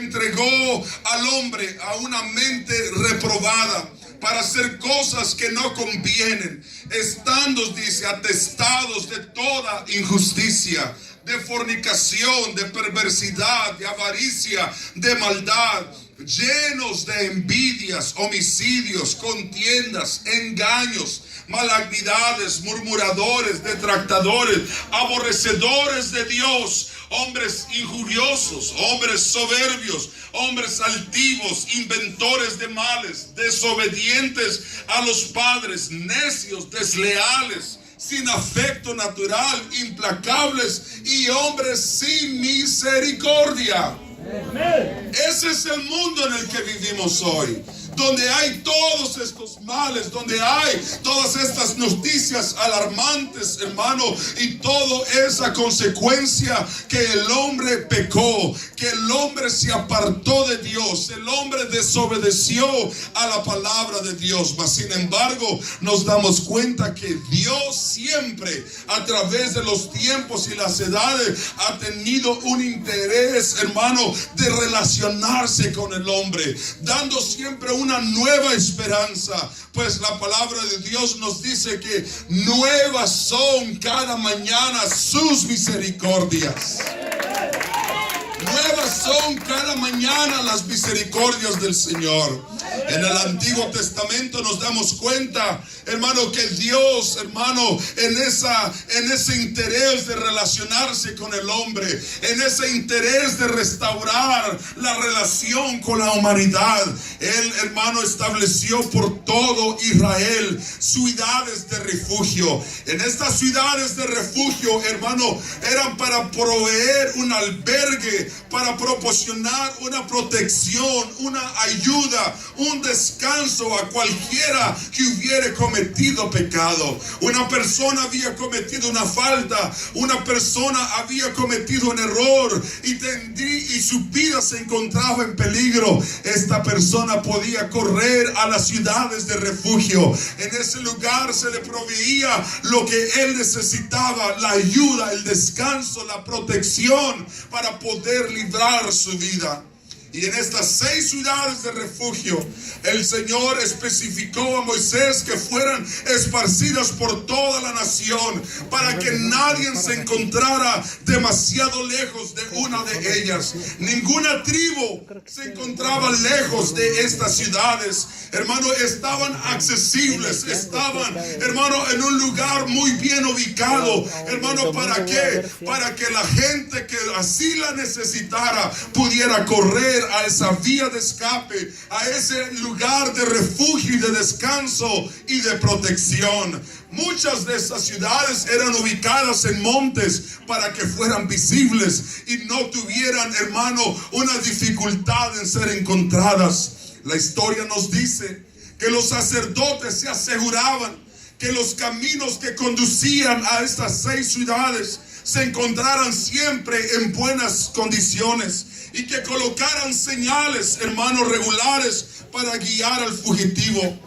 entregó al hombre a una mente reprobada para hacer cosas que no convienen, estando, dice, atestados de toda injusticia, de fornicación, de perversidad, de avaricia, de maldad, llenos de envidias, homicidios, contiendas, engaños, malignidades, murmuradores, detractadores, aborrecedores de Dios, hombres injuriosos, hombres soberbios, hombres altivos, inventores de males, desobedientes a los padres, necios, desleales, sin afecto natural, implacables y hombres sin misericordia. Ese es el mundo en el que vivimos hoy, donde hay todos estos males, donde hay todas estas noticias alarmantes, hermano, y toda esa consecuencia que el hombre pecó, que el hombre se apartó de Dios, el hombre desobedeció a la palabra de Dios. Mas sin embargo, nos damos cuenta que Dios siempre, a través de los tiempos y las edades, ha tenido un interés, hermano, de relacionarse con el hombre, dando siempre una nueva esperanza, pues la palabra de Dios nos dice que nuevas son cada mañana sus misericordias. Nuevas son cada mañana las misericordias del Señor. En el Antiguo Testamento nos damos cuenta, hermano, que Dios, hermano, en ese interés de relacionarse con el hombre, en ese interés de restaurar la relación con la humanidad, Él, hermano, estableció por todo Israel ciudades de refugio. En estas ciudades de refugio, hermano, eran para proveer un albergue, para proporcionar una protección, una ayuda, un descanso a cualquiera que hubiera cometido pecado. Una persona había cometido una falta, una persona había cometido un error y su vida se encontraba en peligro. Esta persona podía correr a las ciudades de refugio. En ese lugar se le proveía lo que él necesitaba, la ayuda, el descanso, la protección para poder librar su vida. Y en estas 6 ciudades de refugio, el Señor especificó a Moisés que fueran esparcidas por toda la nación, para que nadie se encontrara demasiado lejos de una de ellas. Ninguna tribu se encontraba lejos de estas ciudades. Hermano, estaban accesibles, estaban, hermano, en un lugar muy bien ubicado. Hermano, ¿para qué? Para que la gente que así la necesitara pudiera correr a esa vía de escape, a ese lugar de refugio y de descanso y de protección. Muchas de esas ciudades eran ubicadas en montes para que fueran visibles y no tuvieran, hermano, una dificultad en ser encontradas. La historia nos dice que los sacerdotes se aseguraban que los caminos que conducían a estas 6 ciudades se encontraran siempre en buenas condiciones y que colocaran señales, hermanos, regulares para guiar al fugitivo.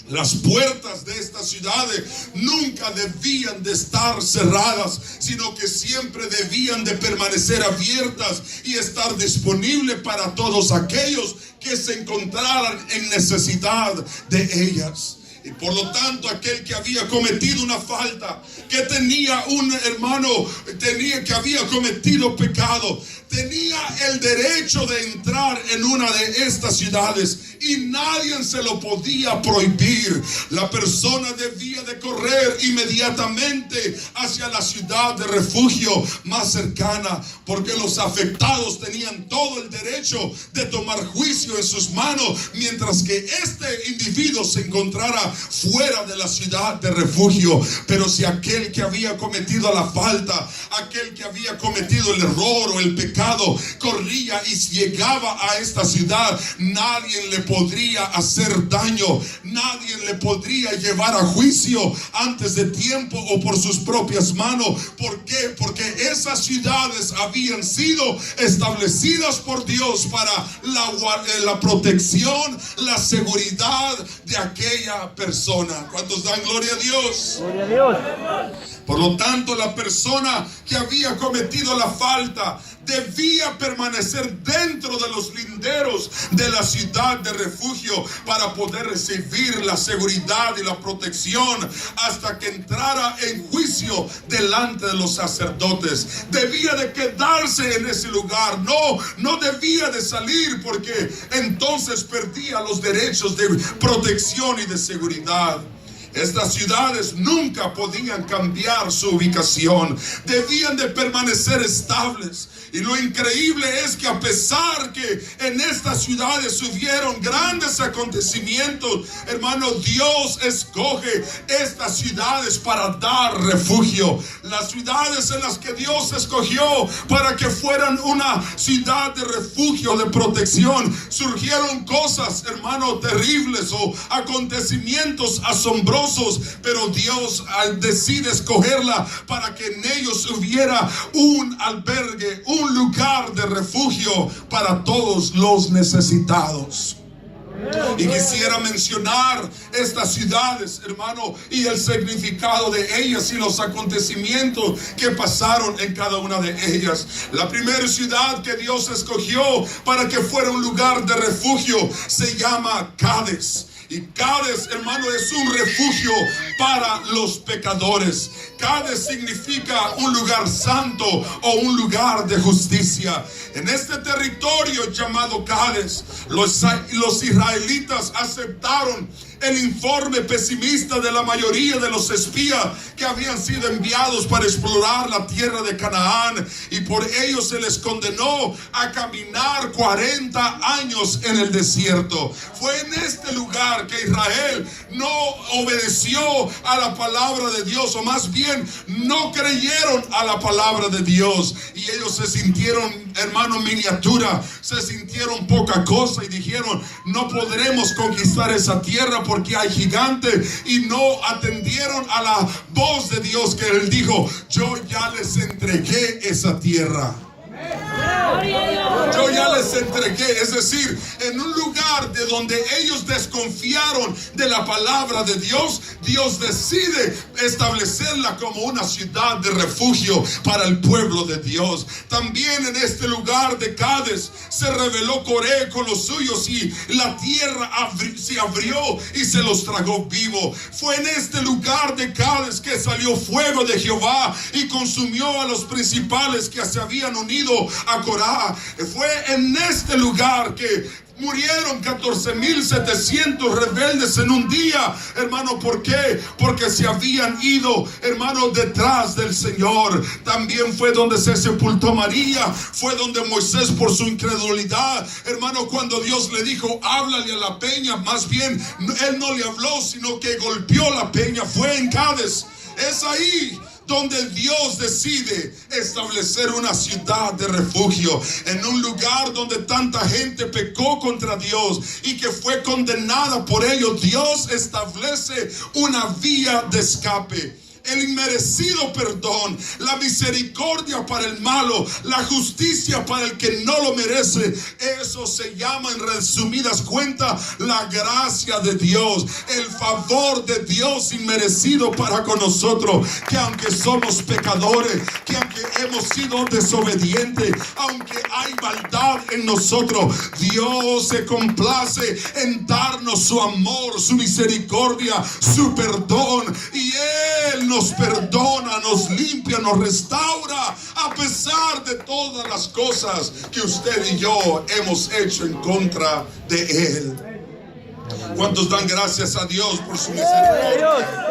Las puertas de estas ciudades nunca debían de estar cerradas, sino que siempre debían de permanecer abiertas y estar disponibles para todos aquellos que se encontraran en necesidad de ellas. Y por lo tanto, aquel que había cometido una falta, que tenía un hermano, que había cometido pecado, tenía el derecho de entrar en una de estas ciudades y nadie se lo podía prohibir. La persona debía de correr inmediatamente hacia la ciudad de refugio más cercana, porque los afectados tenían todo el derecho de tomar juicio en sus manos, mientras que este individuo se encontrara fuera de la ciudad de refugio. Pero si aquel que había cometido la falta, aquel que había cometido el error o el pecado, corría y llegaba a esta ciudad, nadie le podría hacer daño, nadie le podría llevar a juicio antes de tiempo o por sus propias manos. ¿Por qué? Porque esas ciudades habían sido establecidas por Dios para la protección, la seguridad de aquella persona. ¿Cuántos dan gloria a Dios? Gloria a Dios. Por lo tanto, la persona que había cometido la falta debía permanecer dentro de los linderos de la ciudad de refugio para poder recibir la seguridad y la protección hasta que entrara en juicio delante de los sacerdotes. Debía de quedarse en ese lugar, no debía de salir, porque entonces perdía los derechos de protección y de seguridad. Estas ciudades nunca podían cambiar su ubicación, debían de permanecer estables. Y lo increíble es que a pesar que en estas ciudades hubieron grandes acontecimientos, hermano, Dios escoge estas ciudades para dar refugio. Las ciudades en las que Dios escogió para que fueran una ciudad de refugio, de protección, surgieron cosas, hermano, terribles o acontecimientos asombrosos, pero Dios decide escogerla para que en ellos hubiera un albergue, un lugar de refugio para todos los necesitados. Y quisiera mencionar estas ciudades, hermano, y el significado de ellas y los acontecimientos que pasaron en cada una de ellas. La primera ciudad que Dios escogió para que fuera un lugar de refugio se llama Cades. Y Cades, hermano, es un refugio para los pecadores. Cades significa un lugar santo o un lugar de justicia. En este territorio llamado Cades, los israelitas aceptaron el informe pesimista de la mayoría de los espías que habían sido enviados para explorar la tierra de Canaán, y por ello se les condenó a caminar 40 años en el desierto. Fue en este lugar que Israel no obedeció a la palabra de Dios, o más bien no creyeron a la palabra de Dios, y ellos se sintieron, hermano, miniatura, se sintieron poca cosa y dijeron: no podremos conquistar esa tierra porque hay gigantes, y no atendieron a la voz de Dios, que él dijo: yo ya les entregué esa tierra. Yo ya les entregué. Es decir, en un lugar de donde ellos desconfiaron de la palabra de Dios, Dios decide establecerla como una ciudad de refugio para el pueblo de Dios. También en este lugar de Cades se rebeló Coré con los suyos, y la tierra se abrió y se los tragó vivo. Fue en este lugar de Cades que salió fuego de Jehová y consumió a los principales que se habían unido a Corá. Fue en este lugar que murieron 14,700 rebeldes en un día, hermano. ¿Por qué? Porque se habían ido, hermano, detrás del Señor. También fue donde se sepultó María. Fue donde Moisés, por su incredulidad, hermano, cuando Dios le dijo: háblale a la peña, más bien él no le habló, sino que golpeó la peña. Fue en Cades. Es ahí donde Dios decide establecer una ciudad de refugio, en un lugar donde tanta gente pecó contra Dios y que fue condenada por ello. Dios establece una vía de escape. El inmerecido perdón, la misericordia para el malo, la justicia para el que no lo merece. Eso se llama, en resumidas cuentas, la gracia de Dios, el favor de Dios inmerecido para con nosotros. Que aunque somos pecadores, que aunque hemos sido desobedientes, aunque hay maldad en nosotros, Dios se complace en darnos su amor, su misericordia, su perdón, y Él nos perdona, nos limpia, nos restaura, a pesar de todas las cosas que usted y yo hemos hecho en contra de Él. ¿Cuántos dan gracias a Dios por su misericordia?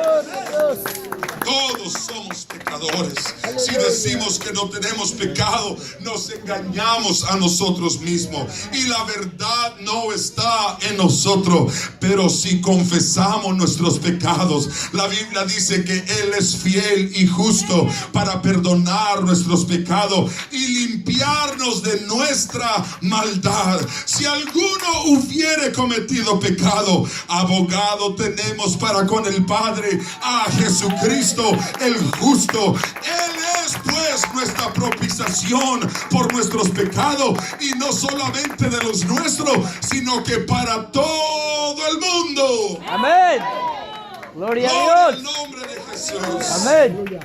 Todos somos pecadores. Si decimos que no tenemos pecado, nos engañamos a nosotros mismos, y la verdad no está en nosotros. Pero si confesamos nuestros pecados, la Biblia dice que Él es fiel y justo para perdonar nuestros pecados y limpiarnos de nuestra maldad. Si alguno hubiere cometido pecado, abogado tenemos para con el Padre, a Jesucristo el justo. Él es pues nuestra propiciación por nuestros pecados, y no solamente de los nuestros, sino que para todo el mundo. Amén. Gloria a Dios. En el nombre de Jesús. Amén.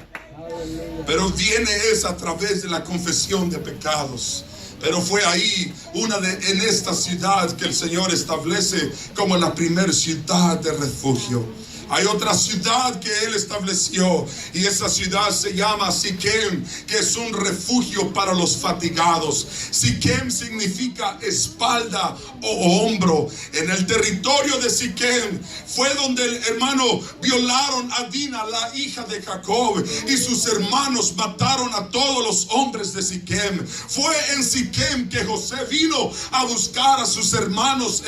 Pero viene es a través de la confesión de pecados. Pero fue ahí, en esta ciudad que el Señor establece como la primera ciudad de refugio. Hay otra ciudad que Él estableció, y esa ciudad se llama Siquem, que es un refugio para los fatigados. Siquem significa espalda o hombro. En el territorio de Siquem fue donde, hermano, violaron a Dina, la hija de Jacob, y sus hermanos mataron a todos los hombres de Siquem. Fue en Siquem que José vino a buscar a sus hermanos,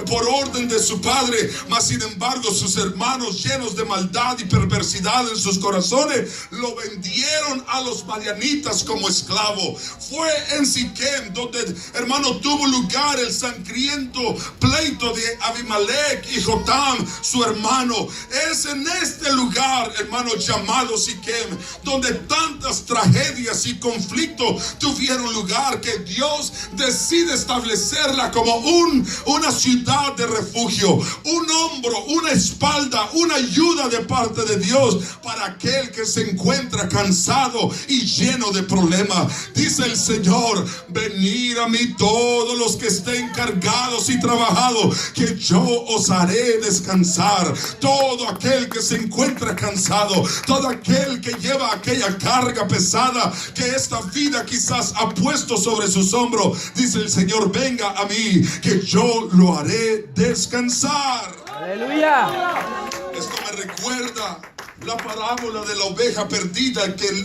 por orden de su padre. Mas sin embargo, sus hermanos, llenos de maldad y perversidad en sus corazones, lo vendieron a los madianitas como esclavo. Fue en Siquem donde, hermano, tuvo lugar el sangriento pleito de Abimelech y Jotam, su hermano. Es en este lugar, hermano, llamado Siquem, donde tantas tragedias y conflictos tuvieron lugar, que Dios decide establecerla como una ciudad de refugio, un hombro, una espalda, una ayuda de parte de Dios para aquel que se encuentra cansado y lleno de problemas. Dice el Señor: venid a mí todos los que estén cargados y trabajados, que yo os haré descansar. Todo aquel que se encuentra cansado, todo aquel que lleva aquella carga pesada que esta vida quizás ha puesto sobre sus hombros, dice el Señor: venga a mí, que yo lo haré descansar. Aleluya. Esto me recuerda la parábola de la oveja perdida, que el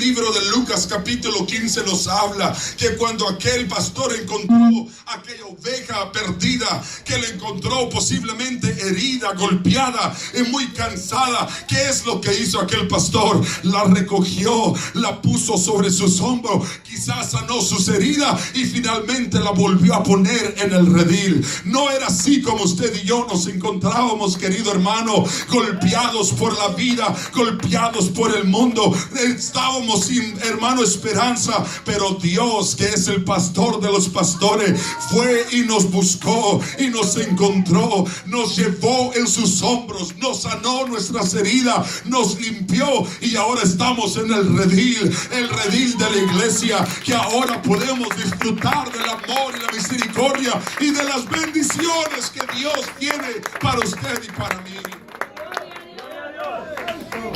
libro de Lucas capítulo 15 nos habla, que cuando aquel pastor encontró aquella oveja perdida, que la encontró posiblemente herida, golpeada y muy cansada, ¿qué es lo que hizo aquel pastor? La recogió, la puso sobre sus hombros, quizás sanó sus heridas y finalmente la volvió a poner en el redil. No era así como usted y yo nos encontrábamos, querido hermano, golpeados por la vida, golpeados por el mundo. Estábamos sin, hermano, esperanza, pero Dios, que es el pastor de los pastores, fue y nos buscó y nos encontró, nos llevó en sus hombros, nos sanó nuestras heridas, nos limpió, y ahora estamos en el redil de la iglesia, que ahora podemos disfrutar del amor y la misericordia y de las bendiciones que Dios tiene para usted y para mí.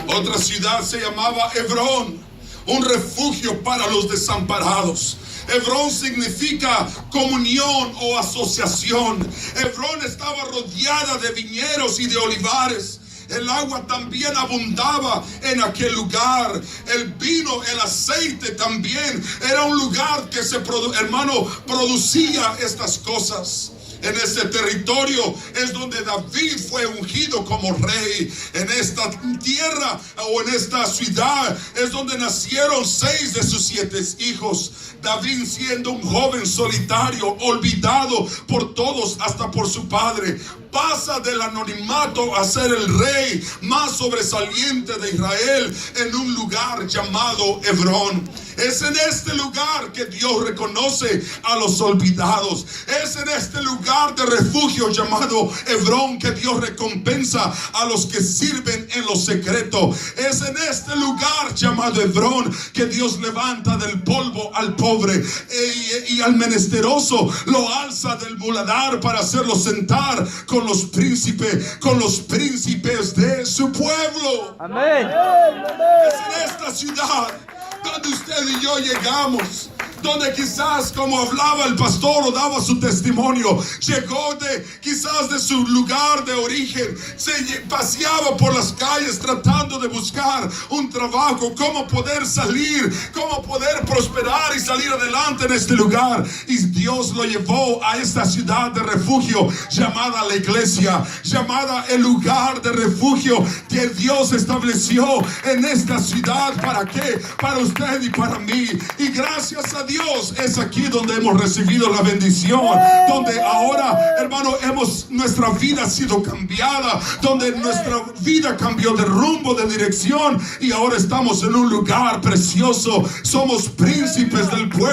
Otra ciudad se llamaba Hebrón, un refugio para los desamparados. Hebrón significa comunión o asociación. Hebrón estaba rodeada de viñedos y de olivares. El agua también abundaba en aquel lugar. El vino, el aceite también. Era un lugar que producía estas cosas. En este territorio es donde David fue ungido como rey. En esta tierra o en esta ciudad es donde nacieron 6 de sus 7 hijos. David, siendo un joven solitario, olvidado por todos, hasta por su padre, pasa del anonimato a ser el rey más sobresaliente de Israel en un lugar llamado Hebrón. Es en este lugar que Dios reconoce a los olvidados. Es en este lugar de refugio llamado Hebrón que Dios recompensa a los que sirven en lo secreto. Es en este lugar llamado Hebrón que Dios levanta del polvo al pobre y al menesteroso lo alza del muladar para hacerlo sentar con los príncipes de su pueblo. Amén. Es en esta ciudad donde usted y yo llegamos, donde quizás, como hablaba el pastor o daba su testimonio, llegó quizás de su lugar de origen, se paseaba por las calles tratando de buscar un trabajo, cómo poder salir, cómo poder prosperar y salir adelante en este lugar, y Dios lo llevó a esta ciudad de refugio llamada la iglesia, llamada el lugar de refugio que Dios estableció en esta ciudad. ¿Para qué? Para usted y para mí. Y gracias a Dios es aquí donde hemos recibido la bendición, donde ahora, hermano, nuestra vida ha sido cambiada, donde nuestra vida cambió de rumbo, de dirección, y ahora estamos en un lugar precioso. Somos príncipes del pueblo.